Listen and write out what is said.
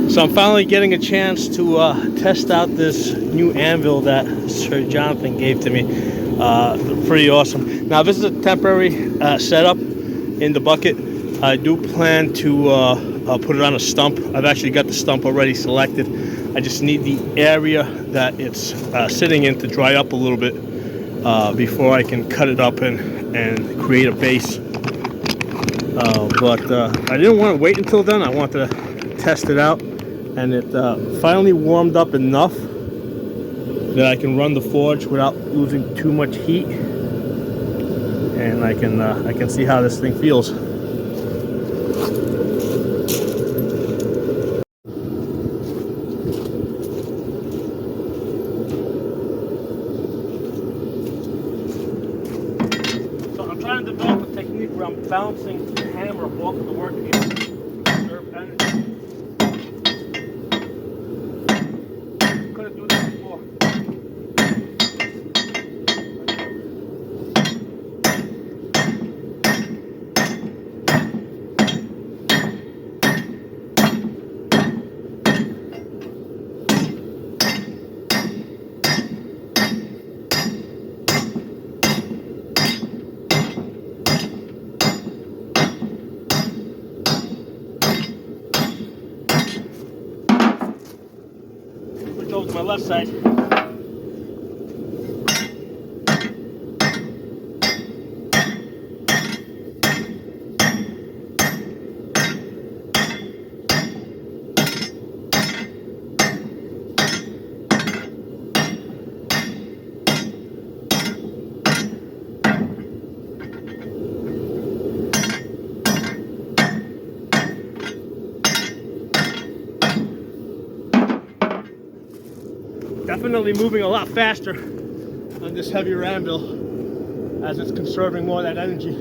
So I'm finally getting a chance to test out this new anvil that Sir Jonathan gave to me. Pretty awesome. Now this is a temporary setup in the bucket. I do plan to put it on a stump. I've actually got the stump already selected. I just need the area that it's sitting in to dry up a little bit before I can cut it up and create a base. But I didn't want to wait until then. I wanted to test it out, and it finally warmed up enough that I can run the forge without losing too much heat, and I can see how this thing feels. So I'm trying to develop a technique where I'm bouncing the hammer off of the workpiece to conserve energy. Couldn't do that before. Switch over to my left side. Definitely moving a lot faster on this heavier anvil as it's conserving more of that energy.